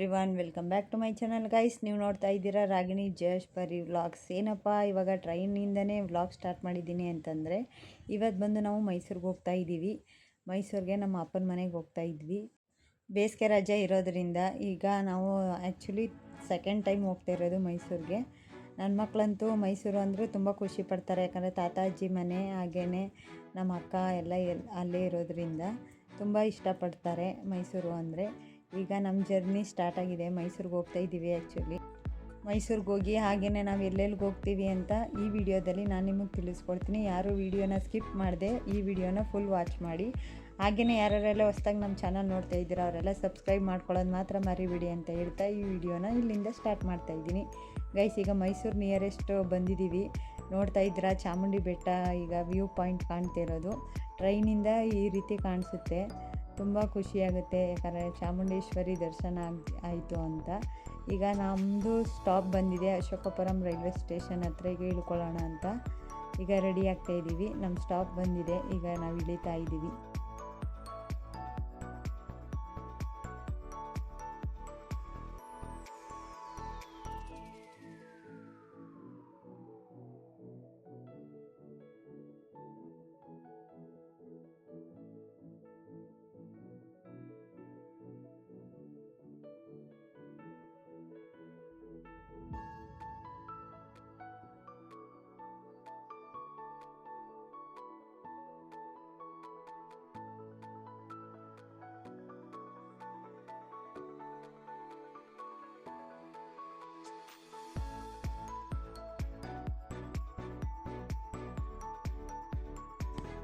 Everyone, welcome back to my channel guys. ನೀವು ನೋಡ್ತಾ ಇದ್ದೀರಾ ರಾಗಿಣಿ ಜಯಶ್ ಪರಿ ವ್ಲಾಗ್ಸ್. ಏನಪ್ಪ ಇವಾಗ ಟ್ರೈನಿಂದನೇ ವ್ಲಾಗ್ ಸ್ಟಾರ್ಟ್ ಮಾಡಿದ್ದೀನಿ ಅಂತಂದರೆ, ಇವತ್ತು ಬಂದು ನಾವು ಮೈಸೂರಿಗೆ ಹೋಗ್ತಾ ಇದ್ದೀವಿ. ಮೈಸೂರಿಗೆ ನಮ್ಮ ಅಪ್ಪನ ಮನೆಗೆ ಹೋಗ್ತಾ ಇದ್ವಿ. ಬೇಸಿಗೆ ರಜೆ ಇರೋದರಿಂದ ಈಗ ನಾವು ಆ್ಯಕ್ಚುಲಿ ಸೆಕೆಂಡ್ ಟೈಮ್ ಹೋಗ್ತಾ ಇರೋದು ಮೈಸೂರಿಗೆ. ನನ್ನ ಮಕ್ಕಳಂತೂ ಮೈಸೂರು ಅಂದರೆ ತುಂಬ ಖುಷಿ ಪಡ್ತಾರೆ, ಯಾಕಂದರೆ ತಾತ ಅಜ್ಜಿ ಮನೆ ಹಾಗೇ ನಮ್ಮ ಅಕ್ಕ ಎಲ್ಲ ಅಲ್ಲೇ ಇರೋದರಿಂದ ತುಂಬ ಇಷ್ಟಪಡ್ತಾರೆ ಮೈಸೂರು ಅಂದರೆ. ಈಗ ನಮ್ಮ ಜರ್ನಿ ಸ್ಟಾರ್ಟ್ ಆಗಿದೆ, ಮೈಸೂರಿಗೆ ಹೋಗ್ತಾ ಇದ್ದೀವಿ. ಆ್ಯಕ್ಚುಲಿ ಮೈಸೂರಿಗೆ ಹೋಗಿ ಹಾಗೆಯೇ ನಾವು ಎಲ್ಲೆಲ್ಲಿಗೆ ಹೋಗ್ತೀವಿ ಅಂತ ಈ ವಿಡಿಯೋದಲ್ಲಿ ನಾನು ನಿಮಗೆ ತಿಳಿಸ್ಕೊಡ್ತೀನಿ. ಯಾರು ವಿಡಿಯೋನ ಸ್ಕಿಪ್ ಮಾಡದೆ ಈ ವಿಡಿಯೋನ ಫುಲ್ ವಾಚ್ ಮಾಡಿ. ಹಾಗೆಯೇ ಯಾರೆಲ್ಲ ಹೊಸ್ದಾಗಿ ನಮ್ಮ ಚಾನಲ್ ನೋಡ್ತಾ ಇದ್ದೀರಾ ಅವರೆಲ್ಲ ಸಬ್ಸ್ಕ್ರೈಬ್ ಮಾಡ್ಕೊಳ್ಳೋದು ಮಾತ್ರ ಮರಿಬೇಡಿ ಅಂತ ಹೇಳ್ತಾ ಈ ವಿಡಿಯೋನ ಇಲ್ಲಿಂದ ಸ್ಟಾರ್ಟ್ ಮಾಡ್ತಾ ಇದ್ದೀನಿ. ಗೈಸ್, ಈಗ ಮೈಸೂರು ನಿಯರೆಸ್ಟ್ ಬಂದಿದ್ದೀವಿ. ನೋಡ್ತಾ ಇದ್ದೀರಾ ಚಾಮುಂಡಿ ಬೆಟ್ಟ ಈಗ ವ್ಯೂ ಪಾಯಿಂಟ್ ಕಾಣ್ತಿರೋದು. ಟ್ರೈನಿಂದ ಈ ರೀತಿ ಕಾಣಿಸುತ್ತೆ, ತುಂಬ ಖುಷಿಯಾಗುತ್ತೆ, ಯಾಕಂದರೆ ಚಾಮುಂಡೇಶ್ವರಿ ದರ್ಶನ ಆಯಿತು ಅಂತ. ಈಗ ನಮ್ಮದು ಸ್ಟಾಪ್ ಬಂದಿದೆ, ಅಶೋಕಪುರಂ ರೈಲ್ವೆ ಸ್ಟೇಷನ್ ಹತ್ರ. ಈಗ ಇಳ್ಕೊಳ್ಳೋಣ ಅಂತ ಈಗ ರೆಡಿ ಆಗ್ತಾ ಇದ್ದೀವಿ. ನಮ್ಮ ಸ್ಟಾಪ್ ಬಂದಿದೆ, ಈಗ ನಾವು ಇಳಿತಾ ಇದ್ದೀವಿ.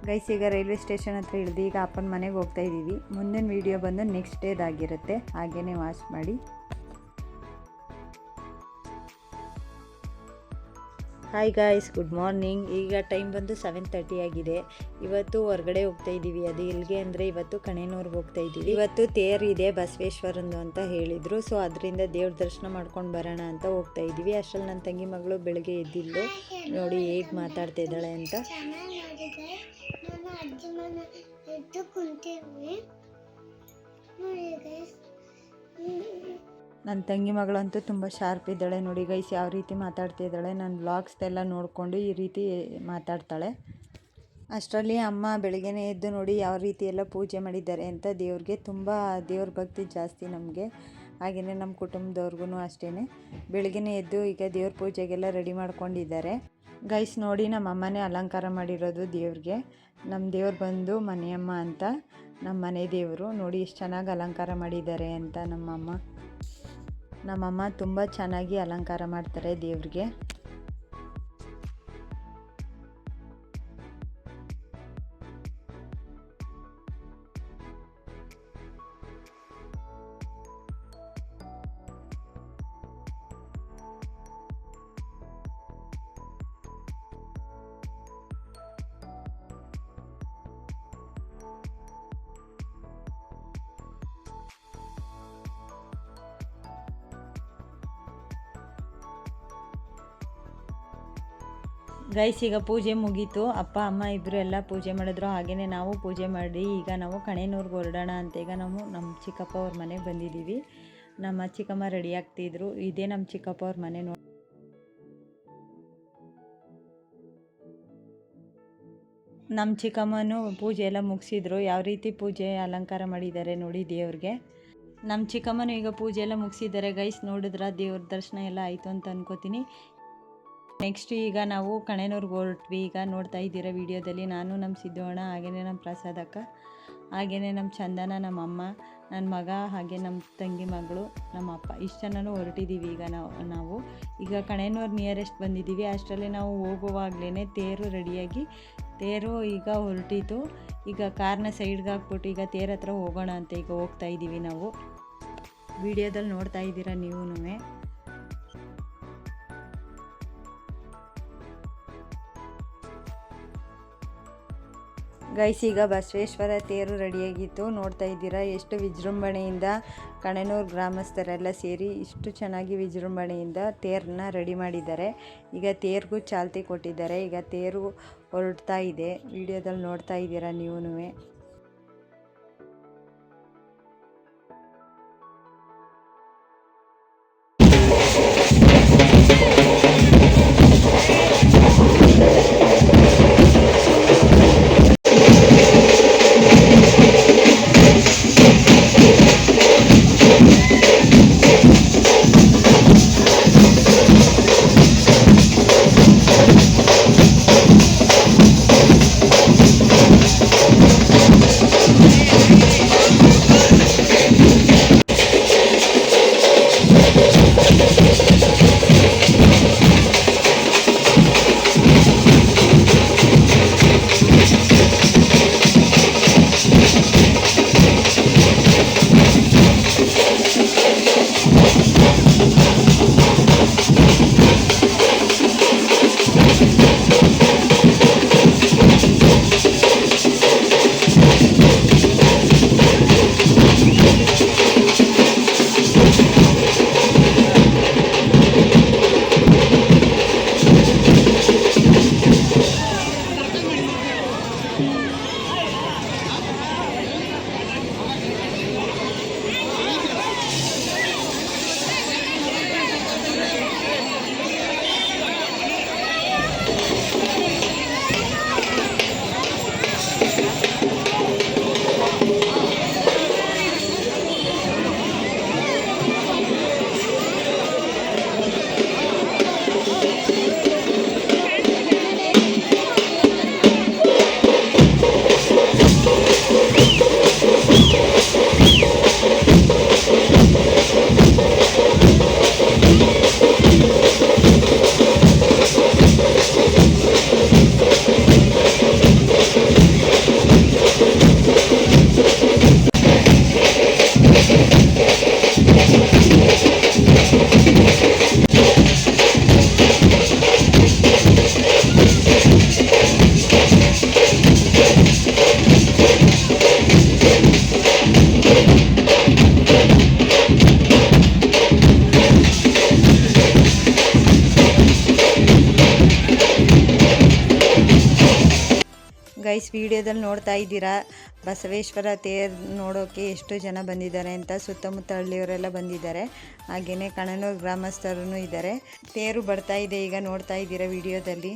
ಗೈಸ್, ಈಗ ರೈಲ್ವೆ ಸ್ಟೇಷನ್ ಹತ್ರ ಇಳಿದು ಈಗ ಅಪ್ಪನ ಮನೆಗೆ ಹೋಗ್ತಾ ಇದ್ದೀವಿ. ಮುಂದಿನ ವೀಡಿಯೋ ಬಂದು ನೆಕ್ಸ್ಟ್ ಡೇದಾಗಿರುತ್ತೆ, ಹಾಗೇ ವಾಚ್ ಮಾಡಿ. Hi guys, good morning. ಈಗ ಟೈಮ್ ಬಂದು 7:30 ಆಗಿದೆ. ಇವತ್ತು ಹೊರಗಡೆ ಹೋಗ್ತಾ ಇದ್ದೀವಿ. ಅದು ಎಲ್ಲಿಗೆ ಅಂದರೆ ಇವತ್ತು ಕಣೇನೂರ್ಗೆ ಹೋಗ್ತಾ ಇದ್ದೀವಿ. ಇವತ್ತು ತೇರಿದೆ ಬಸವೇಶ್ವರಂದು ಅಂತ ಹೇಳಿದರು. ಸೊ ಅದರಿಂದ ದೇವ್ರ ದರ್ಶನ ಮಾಡ್ಕೊಂಡು ಬರೋಣ ಅಂತ ಹೋಗ್ತಾ ಇದ್ದೀವಿ. ಅಷ್ಟರಲ್ಲಿ ನನ್ನ ತಂಗಿ ಮಗಳು ಬೆಳಗ್ಗೆ ಎದ್ದಿದ್ದು ನೋಡಿ ಹೇಗೆ ಮಾತಾಡ್ತಾ ಇದ್ದಾಳೆ ಅಂತ. ನನ್ನ ತಂಗಿ ಮಗಳಂತೂ ತುಂಬ ಶಾರ್ಪ್ ಇದ್ದಾಳೆ ನೋಡಿ ಗೈಸ್, ಯಾವ ರೀತಿ ಮಾತಾಡ್ತಿದ್ದಾಳೆ. ನನ್ನ ವ್ಲಾಗ್ಸ್ದೆಲ್ಲ ನೋಡಿಕೊಂಡು ಈ ರೀತಿ ಮಾತಾಡ್ತಾಳೆ. ಅಷ್ಟರಲ್ಲಿ ಅಮ್ಮ ಬೆಳಗ್ಗೆನೇ ಎದ್ದು ನೋಡಿ ಯಾವ ರೀತಿ ಎಲ್ಲ ಪೂಜೆ ಮಾಡಿದ್ದಾರೆ ಅಂತ. ದೇವ್ರಿಗೆ ತುಂಬ ದೇವ್ರ ಭಕ್ತಿ ಜಾಸ್ತಿ ನಮಗೆ, ಹಾಗೆಯೇ ನಮ್ಮ ಕುಟುಂಬದವ್ರಿಗೂ ಅಷ್ಟೇ. ಬೆಳಗ್ಗೆನೇ ಎದ್ದು ಈಗ ದೇವ್ರ ಪೂಜೆಗೆಲ್ಲ ರೆಡಿ ಮಾಡ್ಕೊಂಡಿದ್ದಾರೆ. ಗೈಸ್ ನೋಡಿ, ನಮ್ಮ ಅಮ್ಮನೇ ಅಲಂಕಾರ ಮಾಡಿರೋದು ದೇವ್ರಿಗೆ. ನಮ್ಮ ದೇವ್ರು ಬಂದು ಮನೆಯಮ್ಮ ಅಂತ, ನಮ್ಮ ಮನೆ ದೇವರು. ನೋಡಿ ಎಷ್ಟು ಚೆನ್ನಾಗಿ ಅಲಂಕಾರ ಮಾಡಿದ್ದಾರೆ ಅಂತ ನಮ್ಮಮ್ಮ ತುಂಬ ಚೆನ್ನಾಗಿ ಅಲಂಕಾರ ಮಾಡ್ತಾರೆ ದೇವ್ರಿಗೆ. ಗೈಸ್, ಈಗ ಪೂಜೆ ಮುಗೀತು. ಅಪ್ಪ ಅಮ್ಮ ಇಬ್ಬರು ಎಲ್ಲ ಪೂಜೆ ಮಾಡಿದ್ರು, ಹಾಗೆಯೇ ನಾವು ಪೂಜೆ ಮಾಡಿ ಈಗ ನಾವು ಕಣೇನೂರ್ಗೆ ಹೊರಡೋಣ ಅಂತ. ಈಗ ನಾವು ನಮ್ಮ ಚಿಕ್ಕಪ್ಪ ಅವ್ರ ಮನೆಗೆ ಬಂದಿದ್ದೀವಿ. ನಮ್ಮ ಚಿಕ್ಕಮ್ಮ ರೆಡಿ ಆಗ್ತಿದ್ರು. ಇದೇ ನಮ್ಮ ಚಿಕ್ಕಪ್ಪ ಅವ್ರ ಮನೆ. ನಮ್ಮ ಚಿಕ್ಕಮ್ಮನೂ ಪೂಜೆ ಎಲ್ಲ ಮುಗಿಸಿದ್ರು. ಯಾವ ರೀತಿ ಪೂಜೆ ಅಲಂಕಾರ ಮಾಡಿದ್ದಾರೆ ನೋಡಿ ದೇವ್ರಿಗೆ. ನಮ್ಮ ಚಿಕ್ಕಮ್ಮನೂ ಈಗ ಪೂಜೆ ಎಲ್ಲ ಮುಗಿಸಿದ್ದಾರೆ ಗೈಸ್. ನೋಡಿದ್ರ ದೇವ್ರ ದರ್ಶನ ಎಲ್ಲ ಆಯಿತು ಅಂತ ಅನ್ಕೋತೀನಿ. ನೆಕ್ಸ್ಟ್ ಈಗ ನಾವು ಕಣೇನೂರ್ಗೆ ಹೊರಟ್ವಿ. ಈಗ ನೋಡ್ತಾ ಇದ್ದೀರಾ ವಿಡಿಯೋದಲ್ಲಿ ನಾನು, ನಮ್ಮ ಸಿದ್ದೋಣ, ಹಾಗೆಯೇ ನಮ್ಮ ಪ್ರಸಾದಕ್ಕ, ಹಾಗೆಯೇ ನಮ್ಮ ಚಂದನ, ನಮ್ಮ ಅಮ್ಮ, ನನ್ನ ಮಗ, ಹಾಗೆ ನಮ್ಮ ತಂಗಿ ಮಗಳು, ನಮ್ಮ ಅಪ್ಪ, ಇಷ್ಟು ಜನನೂ ಹೊರಟಿದ್ದೀವಿ. ಈಗ ನಾವು ಈಗ ಕಣೇನೂರು ನಿಯರೆಸ್ಟ್ ಬಂದಿದ್ದೀವಿ. ಅಷ್ಟರಲ್ಲಿ ನಾವು ಹೋಗುವಾಗಲೇ ತೇರು ರೆಡಿಯಾಗಿ ತೇರು ಈಗ ಹೊರಟಿತು. ಈಗ ಕಾರ್ನ ಸೈಡ್ಗೆ ಹಾಕ್ಬಿಟ್ಟು ಈಗ ತೇರ ಹತ್ರ ಹೋಗೋಣ ಅಂತ ಈಗ ಹೋಗ್ತಾ ಇದ್ದೀವಿ ನಾವು. ವಿಡಿಯೋದಲ್ಲಿ ನೋಡ್ತಾ ಇದ್ದೀರಾ ನೀವೂ. ಗೈಸ್, ಈಗ ಬಸವೇಶ್ವರ ತೇರು ರೆಡಿಯಾಗಿತ್ತು. ನೋಡ್ತಾ ಇದ್ದೀರಾ ಎಷ್ಟು ವಿಜೃಂಭಣೆಯಿಂದ ಕಣೇನೂರು ಗ್ರಾಮಸ್ಥರೆಲ್ಲ ಸೇರಿ ಇಷ್ಟು ಚೆನ್ನಾಗಿ ವಿಜೃಂಭಣೆಯಿಂದ ತೇರನ್ನ ರೆಡಿ ಮಾಡಿದ್ದಾರೆ. ಈಗ ತೇರಿಗೂ ಚಾಲ್ತಿ ಕೊಟ್ಟಿದ್ದಾರೆ. ಈಗ ತೇರು ಹೊರಡ್ತಾ ಇದೆ. ವಿಡಿಯೋದಲ್ಲಿ ನೋಡ್ತಾ ಇದ್ದೀರಾ ನೀವೂ. ಗೈಸ್ ವಿಡಿಯೋದಲ್ಲಿ ನೋಡ್ತಾ ಇದ್ದೀರಾ ಬಸವೇಶ್ವರ ತೇರು ನೋಡೋಕೆ ಎಷ್ಟು ಜನ ಬಂದಿದ್ದಾರೆ ಅಂತ. ಸುತ್ತಮುತ್ತ ಹಳ್ಳಿಯವರೆಲ್ಲ ಬಂದಿದ್ದಾರೆ, ಹಾಗೆಯೇ ಕಣನೂರು ಗ್ರಾಮಸ್ಥರು ಇದ್ದಾರೆ. ತೇರು ಬರ್ತಾ ಇದೆ, ಈಗ ನೋಡ್ತಾ ಇದ್ದೀರಾ ವಿಡಿಯೋದಲ್ಲಿ.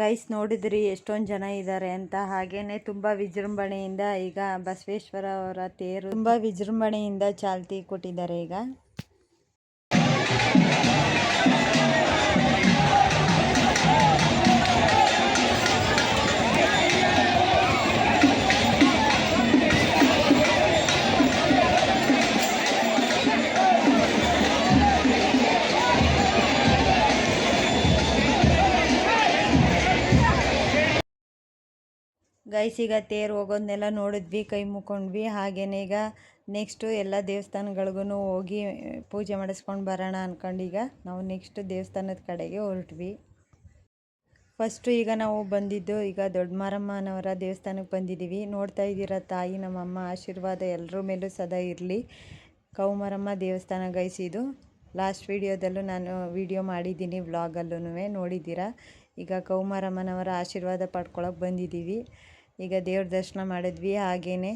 ಗೈಸ್ ನೋಡಿದ್ರಿ ಎಷ್ಟೊಂದು ಜನ ಇದ್ದಾರೆ ಅಂತ. ಹಾಗೇನೆ ತುಂಬ ವಿಜೃಂಭಣೆಯಿಂದ ಈಗ ಬಸವೇಶ್ವರ ಅವರ ತೇರು ತುಂಬ ವಿಜೃಂಭಣೆಯಿಂದ ಚಾಲ್ತಿ ಕೊಟ್ಟಿದ್ದಾರೆ ಈಗ. ಗೈಸ್ ಈಗ ತೇರು ಹೋಗೋದನ್ನೆಲ್ಲ ನೋಡಿದ್ವಿ, ಕೈ ಮುಕ್ಕೊಂಡ್ವಿ. ಹಾಗೇನೆ ಈಗ ನೆಕ್ಸ್ಟು ಎಲ್ಲ ದೇವಸ್ಥಾನಗಳಿಗೂ ಹೋಗಿ ಪೂಜೆ ಮಾಡಿಸ್ಕೊಂಡು ಬರೋಣ ಅಂದ್ಕೊಂಡು ಈಗ ನಾವು ನೆಕ್ಸ್ಟ್ ದೇವಸ್ಥಾನದ ಕಡೆಗೆ ಹೊರಟ್ವಿ. ಫಸ್ಟು ಈಗ ನಾವು ಬಂದಿದ್ದು ಈಗ ದೊಡ್ಡ ಮಾರಮ್ಮನವರ ದೇವಸ್ಥಾನಕ್ಕೆ ಬಂದಿದ್ದೀವಿ. ನೋಡ್ತಾ ಇದ್ದೀರಾ ತಾಯಿ ನಮ್ಮಮ್ಮ ಆಶೀರ್ವಾದ ಎಲ್ಲರ ಮೇಲೂ ಸದಾ ಇರಲಿ. ಕೌಮಾರಮ್ಮ ದೇವಸ್ಥಾನ ಗೈಸ್ ಇದು. ಲಾಸ್ಟ್ ವಿಡಿಯೋದಲ್ಲೂ ನಾನು ವಿಡಿಯೋ ಮಾಡಿದ್ದೀನಿ, ವ್ಲಾಗಲ್ಲೂ ನೋಡಿದ್ದೀರಾ. ಈಗ ಕೌಮಾರಮ್ಮನವರ ಆಶೀರ್ವಾದ ಪಡ್ಕೊಳಕ್ಕೆ ಬಂದಿದ್ದೀವಿ. ಈಗ ದೇವ್ರ ದರ್ಶನ ಮಾಡಿದ್ವಿ, ಹಾಗೇನೆ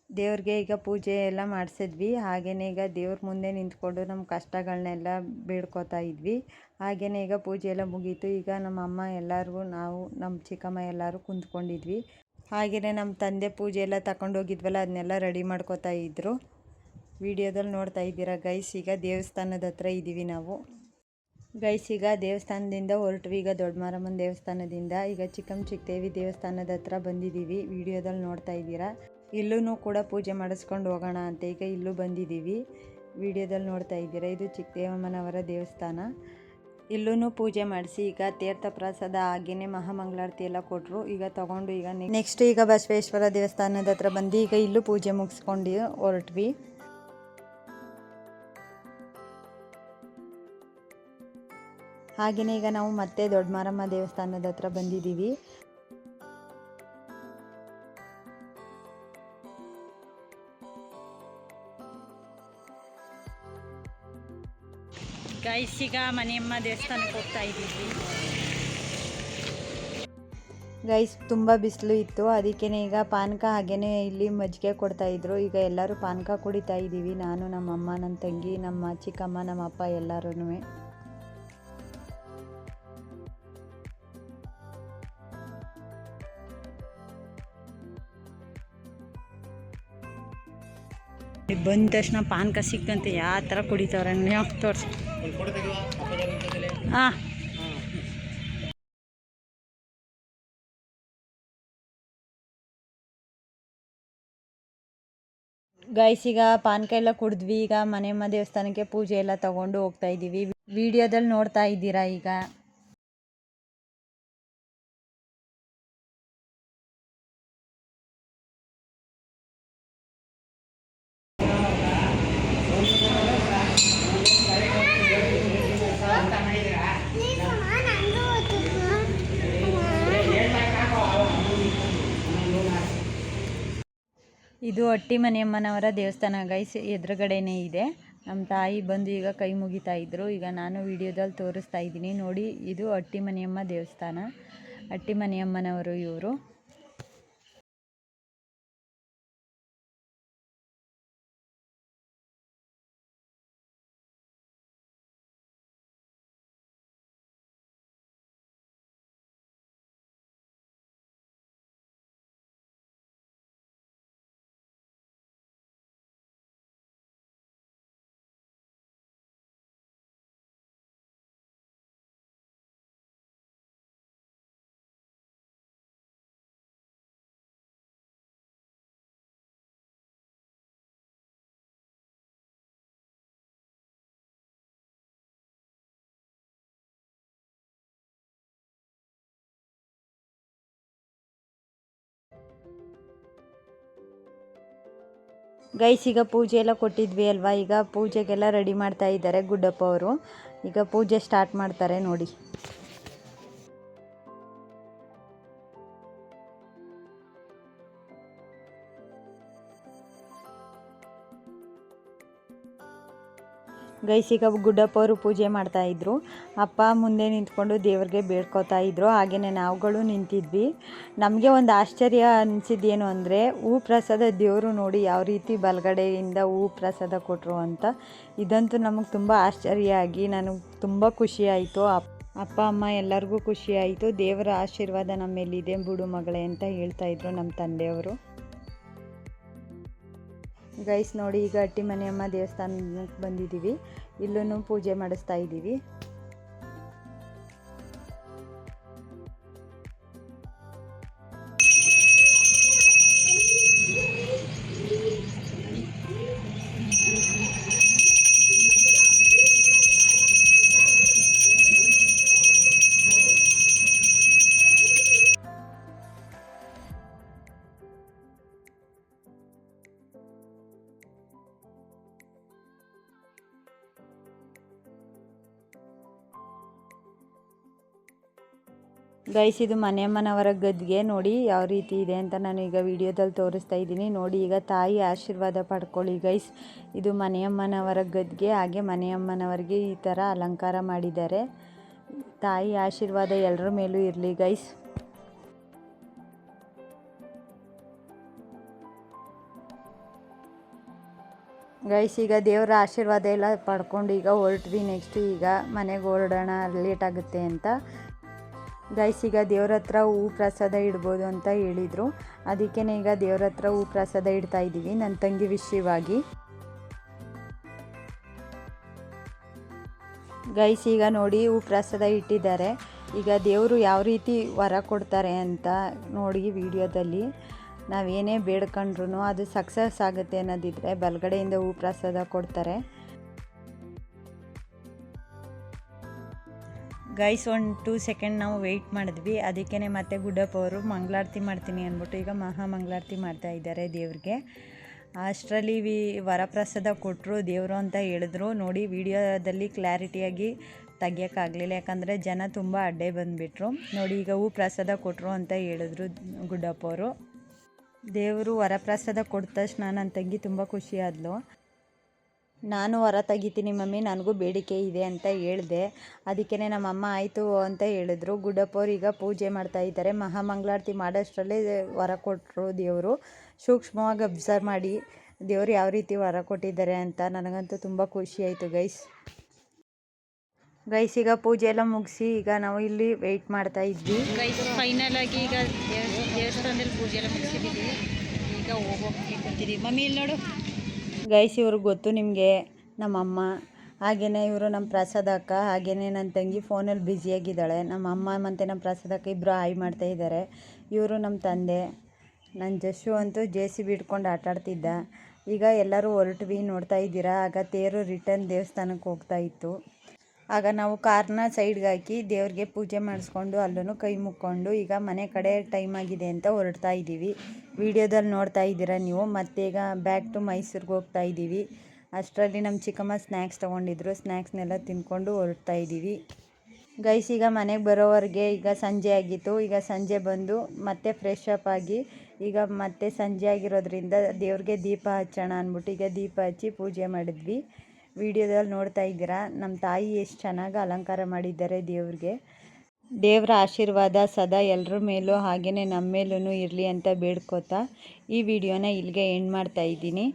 ದೇವ್ರಿಗೆ ಈಗ ಪೂಜೆ ಎಲ್ಲ ಮಾಡಿಸಿದ್ವಿ. ಹಾಗೇನೆ ಈಗ ದೇವ್ರ ಮುಂದೆ ನಿಂತ್ಕೊಂಡು ನಮ್ಮ ಕಷ್ಟಗಳನ್ನೆಲ್ಲ ಬೇಡ್ಕೋತಾ ಇದ್ವಿ. ಹಾಗೇನೆ ಈಗ ಪೂಜೆ ಎಲ್ಲ ಮುಗೀತು. ಈಗ ನಮ್ಮ ಅಮ್ಮ ಎಲ್ಲರಿಗೂ, ನಾವು ನಮ್ಮ ಚಿಕ್ಕಮ್ಮ ಎಲ್ಲರೂ ಕುಂತ್ಕೊಂಡಿದ್ವಿ. ಹಾಗೆಯೇ ನಮ್ಮ ತಂದೆ ಪೂಜೆ ಎಲ್ಲ ತಗೊಂಡೋಗಿದ್ವಲ್ಲ ಅದನ್ನೆಲ್ಲ ರೆಡಿ ಮಾಡ್ಕೋತಾ ಇದ್ದರು. ವಿಡಿಯೋದಲ್ಲಿ ನೋಡ್ತಾ ಇದ್ದೀರಾ ಗೈಸ್. ಈಗ ದೇವಸ್ಥಾನದ ಹತ್ರ ಇದ್ದೀವಿ ನಾವು. ಗೈಸ್ ಈಗ ದೇವಸ್ಥಾನದಿಂದ ಹೊರಟ್ವಿ. ಈಗ ದೊಡ್ಡ ಮಾರಮ್ಮನ ದೇವಸ್ಥಾನದಿಂದ ಈಗ ಚಿಕ್ಕದೇವಿ ದೇವಸ್ಥಾನದ ಹತ್ರ ಬಂದಿದ್ದೀವಿ. ವಿಡಿಯೋದಲ್ಲಿ ನೋಡ್ತಾ ಇದ್ದೀರಾ. ಇಲ್ಲೂ ಕೂಡ ಪೂಜೆ ಮಾಡಿಸ್ಕೊಂಡು ಹೋಗೋಣ ಅಂತ ಈಗ ಇಲ್ಲೂ ಬಂದಿದ್ದೀವಿ. ವಿಡಿಯೋದಲ್ಲಿ ನೋಡ್ತಾ ಇದ್ದೀರಾ, ಇದು ಚಿಕ್ಕದೇವಮ್ಮನವರ ದೇವಸ್ಥಾನ. ಇಲ್ಲೂ ಪೂಜೆ ಮಾಡಿಸಿ ಈಗ ತೀರ್ಥ ಪ್ರಸಾದ ಹಾಗೇನೆ ಮಹಾಮಂಗಳಾರತಿ ಎಲ್ಲ ಕೊಟ್ಟರು. ಈಗ ತಗೊಂಡು ಈಗ ನೆಕ್ಸ್ಟ್ ಈಗ ಬಸವೇಶ್ವರ ದೇವಸ್ಥಾನದ ಹತ್ರ ಬಂದು ಈಗ ಇಲ್ಲೂ ಪೂಜೆ ಮುಗಿಸ್ಕೊಂಡು ಹೊರಟ್ವಿ. ಹಾಗೆಯೇ ಈಗ ನಾವು ಮತ್ತೆ ದೊಡ್ಡ ಮಾರಮ್ಮ ದೇವಸ್ಥಾನದ ಹತ್ರ ಬಂದಿದ್ದೀವಿ. ಗೈಸ್ ಈಗ ಮನೆಯಮ್ಮ ದೇವಸ್ಥಾನಕ್ಕೆ ಹೋಗ್ತಾ ಇದ್ದೀವಿ. ಗೈಸ್ ತುಂಬ ಬಿಸಿಲು ಇತ್ತು, ಅದಕ್ಕೇ ಈಗ ಪಾನಕ ಹಾಗೇನೆ ಇಲ್ಲಿ ಮಜ್ಜಿಗೆ ಕೊಡ್ತಾಯಿದ್ರು. ಈಗ ಎಲ್ಲರೂ ಪಾನಕ ಕುಡಿತಾ ಇದ್ದೀವಿ, ನಾನು ನಮ್ಮಮ್ಮ, ನನ್ನ ತಂಗಿ, ನಮ್ಮ ಚಿಕ್ಕಮ್ಮ, ನಮ್ಮ ಅಪ್ಪ ಎಲ್ಲರೂ. ಬಂದ ತಕ್ಷಣ ಪಾನಕ ಸಿಕ್ಕಂತೆ ಯಾವ ಥರ ಕುಡಿತವ್ರೆ ತೋರಿಸಿ. ಹಾಂ ಗೈಸ್ ಈಗ ಪಾನಕ ಎಲ್ಲ ಕುಡಿದ್ವಿ. ಈಗ ಮನೆಯಮ್ಮ ದೇವಸ್ಥಾನಕ್ಕೆ ಪೂಜೆ ಎಲ್ಲ ತಗೊಂಡು ಹೋಗ್ತಾ ಇದ್ದೀವಿ. ವಿಡಿಯೋದಲ್ಲಿ ನೋಡ್ತಾ ಇದ್ದೀರಾ ಈಗ. ಇದು ಹಟ್ಟಿ ಮನೆಯಮ್ಮನವರ ದೇವಸ್ಥಾನ ಗೈಸ್, ಎದುರುಗಡೆನೇ ಇದೆ. ನಮ್ಮ ತಾಯಿ ಬಂದು ಈಗ ಕೈ ಮುಗಿತಾ ಇದ್ರು. ಈಗ ನಾನು ವಿಡಿಯೋದಲ್ಲಿ ತೋರಿಸ್ತಾ ಇದ್ದೀನಿ ನೋಡಿ. ಇದು ಹಟ್ಟಿ ಮನೆಯಮ್ಮ ದೇವಸ್ಥಾನ, ಹಟ್ಟಿ ಮನೆಯಮ್ಮನವರು ಇವರು. ಗೈಸ್ ಈಗ ಪೂಜೆ ಎಲ್ಲ ಕೊಟ್ಟಿದ್ವಿ ಅಲ್ವಾ, ಈಗ ಪೂಜೆಗೆಲ್ಲ ರೆಡಿ ಮಾಡ್ತಾ ಇದ್ದಾರೆ ಗುಡ್ಡಪ್ಪ ಅವರು. ಈಗ ಪೂಜೆ ಸ್ಟಾರ್ಟ್ ಮಾಡ್ತಾರೆ ನೋಡಿ. ಗೈಸ್ ಈಗ ಗುಡ್ಡಪ್ಪ ಅವರು ಪೂಜೆ ಮಾಡ್ತಾಯಿದ್ರು. ಅಪ್ಪ ಮುಂದೆ ನಿಂತ್ಕೊಂಡು ದೇವ್ರಿಗೆ ಬೇಡ್ಕೋತಾ ಇದ್ರು, ಹಾಗೆಯೇ ನಾವುಗಳು ನಿಂತಿದ್ವಿ. ನಮಗೆ ಒಂದು ಆಶ್ಚರ್ಯ ಅನಿಸಿದ್ದೇನು ಅಂದರೆ, ಹೂ ಪ್ರಸಾದ ದೇವರು ನೋಡಿ ಯಾವ ರೀತಿ ಬಲಗಡೆಯಿಂದ ಹೂ ಪ್ರಸಾದ ಕೊಟ್ಟರು ಅಂತ. ಇದಂತೂ ನಮಗೆ ತುಂಬ ಆಶ್ಚರ್ಯ ಆಗಿ ನನಗೆ ತುಂಬ ಖುಷಿಯಾಯಿತು. ಅಪ್ಪ ಅಮ್ಮ ಎಲ್ಲರಿಗೂ ಖುಷಿಯಾಯಿತು. ದೇವರ ಆಶೀರ್ವಾದ ನಮ್ಮ ಮೇಲಿದೆ ಬಿಡು ಮಗಳೇ ಅಂತ ಹೇಳ್ತಾಯಿದ್ರು ನಮ್ಮ ತಂದೆಯವರು. ಗೈಸ್ ನೋಡಿ ಈಗ ಹಟ್ಟಿ ಮನೆಯಮ್ಮ ದೇವಸ್ಥಾನಕ್ಕೆ ಬಂದಿದ್ದೀವಿ. ಇಲ್ಲೂ ಪೂಜೆ ಮಾಡಿಸ್ತಾ ಇದ್ದೀವಿ. ಗೈಸ್ ಇದು ಮನೆಯಮ್ಮನವರ ಗದ್ಗೆ ನೋಡಿ ಯಾವ ರೀತಿ ಇದೆ ಅಂತ ನಾನು ಈಗ ವಿಡಿಯೋದಲ್ಲಿ ತೋರಿಸ್ತಾ ಇದ್ದೀನಿ ನೋಡಿ. ಈಗ ತಾಯಿ ಆಶೀರ್ವಾದ ಪಡ್ಕೊಳ್ಳಿ ಗೈಸ್. ಇದು ಮನೆಯಮ್ಮನವರ ಗದ್ಗೆ, ಹಾಗೆ ಮನೆಯಮ್ಮನವರಿಗೆ ಈ ಥರ ಅಲಂಕಾರ ಮಾಡಿದ್ದಾರೆ. ತಾಯಿ ಆಶೀರ್ವಾದ ಎಲ್ಲರ ಮೇಲೂ ಇರಲಿ ಗೈಸ್. ಗೈಸ್ ಈಗ ದೇವರ ಆಶೀರ್ವಾದ ಎಲ್ಲ ಪಡ್ಕೊಂಡು ಈಗ ಹೊರಟ್ವಿ. ನೆಕ್ಸ್ಟು ಈಗ ಮನೆಗೆ ಹೊರಡೋಣ, ಲೇಟ್ ಆಗುತ್ತೆ ಅಂತ. ಗೈಸ್ ಈಗ ದೇವ್ರ ಹತ್ರ ಹೂ ಪ್ರಸಾದ ಇಡ್ಬೋದು ಅಂತ ಹೇಳಿದರು, ಅದಕ್ಕೇ ಈಗ ದೇವ್ರ ಹತ್ರ ಹೂ ಪ್ರಸಾದ ಇಡ್ತಾ ಇದ್ದೀವಿ ನನ್ನ ತಂಗಿ ವಿಷಯವಾಗಿ. ಗೈಸ್ ಈಗ ನೋಡಿ ಹೂ ಪ್ರಸಾದ ಇಟ್ಟಿದ್ದಾರೆ. ಈಗ ದೇವರು ಯಾವ ರೀತಿ ವರ ಕೊಡ್ತಾರೆ ಅಂತ ನೋಡಿ ವಿಡಿಯೋದಲ್ಲಿ. ನಾವೇನೇ ಬೇಡ್ಕೊಂಡ್ರು ಅದು ಸಕ್ಸಸ್ ಆಗುತ್ತೆ ಅನ್ನೋದಿದ್ರೆ ಬಲಗಡೆಯಿಂದ ಹೂ ಪ್ರಸಾದ ಕೊಡ್ತಾರೆ. ಗೈಸ್ 1-2 ಸೆಕೆಂಡ್ ನಾವು ವೆಯ್ಟ್ ಮಾಡಿದ್ವಿ, ಅದಕ್ಕೇ ಮತ್ತೆ ಗುಡ್ಡಪ್ಪ ಅವರು ಮಂಗಳಾರತಿ ಮಾಡ್ತೀನಿ ಅಂದ್ಬಿಟ್ಟು ಈಗ ಮಂಗಳಾರತಿ ಮಾಡ್ತಾ ಇದ್ದಾರೆ ದೇವ್ರಿಗೆ. ಅಷ್ಟರಲ್ಲಿ ವರಪ್ರಸಾದ ಕೊಟ್ಟರು ದೇವರು ಅಂತ ಹೇಳಿದ್ರು ನೋಡಿ. ವಿಡಿಯೋದಲ್ಲಿ ಕ್ಲಾರಿಟಿಯಾಗಿ ತೆಗಿಯೋಕ್ಕಾಗಲಿಲ್ಲ, ಯಾಕಂದರೆ ಜನ ತುಂಬ ಅಡ್ಡೆ ಬಂದುಬಿಟ್ರು ನೋಡಿ. ಈಗ ಹೂ ಪ್ರಸಾದ ಕೊಟ್ಟರು ಅಂತ ಹೇಳಿದ್ರು ಗುಡ್ಡಪ್ಪ ಅವರು. ದೇವರು ವರಪ್ರಸಾದ ಕೊಟ್ಟ ತಕ್ಷಣ ನನ್ನ ತಂಗಿ ತುಂಬ ಖುಷಿಯಾದ್ಲು. ನಾನು ಹೊರ ತೆಗಿತೀನಿ ಮಮ್ಮಿ, ನನಗೂ ಬೇಡಿಕೆ ಇದೆ ಅಂತ ಹೇಳಿದೆ. ಅದಕ್ಕೇ ನಮ್ಮಮ್ಮ ಆಯಿತು ಅಂತ ಹೇಳಿದ್ರು. ಗುಡ್ಡಪ್ಪವ್ರು ಈಗ ಪೂಜೆ ಮಾಡ್ತಾಯಿದ್ದಾರೆ. ಮಹಾಮಂಗಳಾರತಿ ಮಾಡೋಷ್ಟರಲ್ಲೇ ವರ ಕೊಟ್ಟರು ದೇವರು. ಸೂಕ್ಷ್ಮವಾಗಿ ಅಬ್ಸರ್ವ್ ಮಾಡಿ ದೇವರು ಯಾವ ರೀತಿ ವರ ಕೊಟ್ಟಿದ್ದಾರೆ ಅಂತ. ನನಗಂತೂ ತುಂಬ ಖುಷಿ ಆಯಿತು ಗೈಸ್. ಈಗ ಪೂಜೆ ಎಲ್ಲ ಮುಗಿಸಿ ಈಗ ನಾವು ಇಲ್ಲಿ ವೆಯ್ಟ್ ಮಾಡ್ತಾ ಇದ್ವಿ ಗೈಸ್. ಫೈನಲ್ ಆಗಿ ಈಗ ದೇವಸ್ಥಾನದಲ್ಲಿ ಪೂಜೆ ಎಲ್ಲ ಮುಗಿಸಿದ್ದೀವಿ. ಈಗ ಹೋಗ್ತೀವಿ. ಮಮ್ಮಿ ಇಲ್ಲಿ ನೋಡು ಗೈಸ್. ಇವ್ರಿಗೆ ಗೊತ್ತು ನಿಮಗೆ ನಮ್ಮಮ್ಮ, ಹಾಗೆಯೇ ಇವರು ನಮ್ಮ ಪ್ರಸಾದ ಅಕ್ಕ, ಹಾಗೆಯೇ ನನ್ನ ತಂಗಿ ಫೋನಲ್ಲಿ ಬ್ಯುಸಿಯಾಗಿದ್ದಾಳೆ. ನಮ್ಮಮ್ಮ ಮತ್ತು ನಮ್ಮ ಪ್ರಸಾದ ಅಕ್ಕ ಇಬ್ಬರು ಹಾಯ್ ಮಾಡ್ತಾಯಿದ್ದಾರೆ. ಇವರು ನಮ್ಮ ತಂದೆ. ನನ್ನ ಜಸ್ಸು ಅಂತೂ JCB ಹಿಡ್ಕೊಂಡು ಆಟಾಡ್ತಿದ್ದ. ಈಗ ಎಲ್ಲರೂ ಹೊರಟ್ವಿ, ನೋಡ್ತಾ ಇದ್ದೀರಾ. ಆಗ ತೇರು ರಿಟರ್ನ್ ದೇವಸ್ಥಾನಕ್ಕೆ ಹೋಗ್ತಾ ಇತ್ತು. ಆಗ ನಾವು ಕಾರ್ನ ಸೈಡ್ಗೆ ಹಾಕಿ ದೇವ್ರಿಗೆ ಪೂಜೆ ಮಾಡಿಸ್ಕೊಂಡು ಅಲ್ಲೂ ಕೈ ಮುಕ್ಕೊಂಡು ಈಗ ಮನೆ ಕಡೆ ಟೈಮ್ ಆಗಿದೆ ಅಂತ ಹೊರಡ್ತಾ ಇದ್ದೀವಿ. ವಿಡಿಯೋದಲ್ಲಿ ನೋಡ್ತಾ ಇದ್ದೀರಾ ನೀವು. ಮತ್ತೀಗ ಬ್ಯಾಕ್ ಟು ಮೈಸೂರಿಗೆ ಹೋಗ್ತಾ ಇದ್ದೀವಿ. ಅಷ್ಟರಲ್ಲಿ ನಮ್ಮ ಚಿಕ್ಕಮ್ಮ ಸ್ನ್ಯಾಕ್ಸ್ ತೊಗೊಂಡಿದ್ರು. ಸ್ನ್ಯಾಕ್ಸ್ನೆಲ್ಲ ತಿಂದ್ಕೊಂಡು ಹೊರಡ್ತಾ ಇದ್ದೀವಿ ಗೈಸ್. ಈಗ ಮನೆಗೆ ಬರೋವರೆಗೆ ಈಗ ಸಂಜೆ ಆಗಿತ್ತು. ಈಗ ಸಂಜೆ ಬಂದು ಮತ್ತೆ ಫ್ರೆಶ್ ಅಪ್ ಆಗಿ ಈಗ ಮತ್ತೆ ಸಂಜೆ ಆಗಿರೋದ್ರಿಂದ ದೇವ್ರಿಗೆ ದೀಪ ಹಚ್ಚೋಣ ಅಂದ್ಬಿಟ್ಟು ಈಗ ದೀಪ ಹಚ್ಚಿ ಪೂಜೆ ಮಾಡಿದ್ವಿ. ವಿಡಿಯೋದಲ್ಲಿ ನೋಡ್ತಾ ಇದ್ದೀರಾ ನಮ್ಮ ತಾಯಿ ಎಷ್ಟು ಚೆನ್ನಾಗಿ ಅಲಂಕಾರ ಮಾಡಿದ್ದಾರೆ ದೇವ್ರಿಗೆ. ದೇವರ ಆಶೀರ್ವಾದ ಸದಾ ಎಲ್ಲರ ಮೇಲೂ ಹಾಗೆಯೇ ನಮ್ಮ ಮೇಲೂ ಇರಲಿ ಅಂತ ಬೇಡ್ಕೋತಾ ಈ ವಿಡಿಯೋನ ಇಲ್ಲಿಗೆ ಎಂಡ್ ಮಾಡ್ತಾ ಇದ್ದೀನಿ.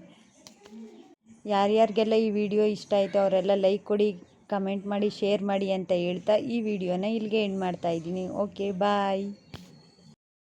ಯಾರ್ಯಾರಿಗೆಲ್ಲ ಈ ವಿಡಿಯೋ ಇಷ್ಟ ಆಯಿತು ಅವರೆಲ್ಲ ಲೈಕ್ ಕೊಡಿ, ಕಮೆಂಟ್ ಮಾಡಿ, ಶೇರ್ ಮಾಡಿ ಅಂತ ಹೇಳ್ತಾ ಈ ವಿಡಿಯೋನ ಇಲ್ಲಿಗೆ ಎಂಡ್ ಮಾಡ್ತಾ ಇದ್ದೀನಿ. ಓಕೆ ಬಾಯ್.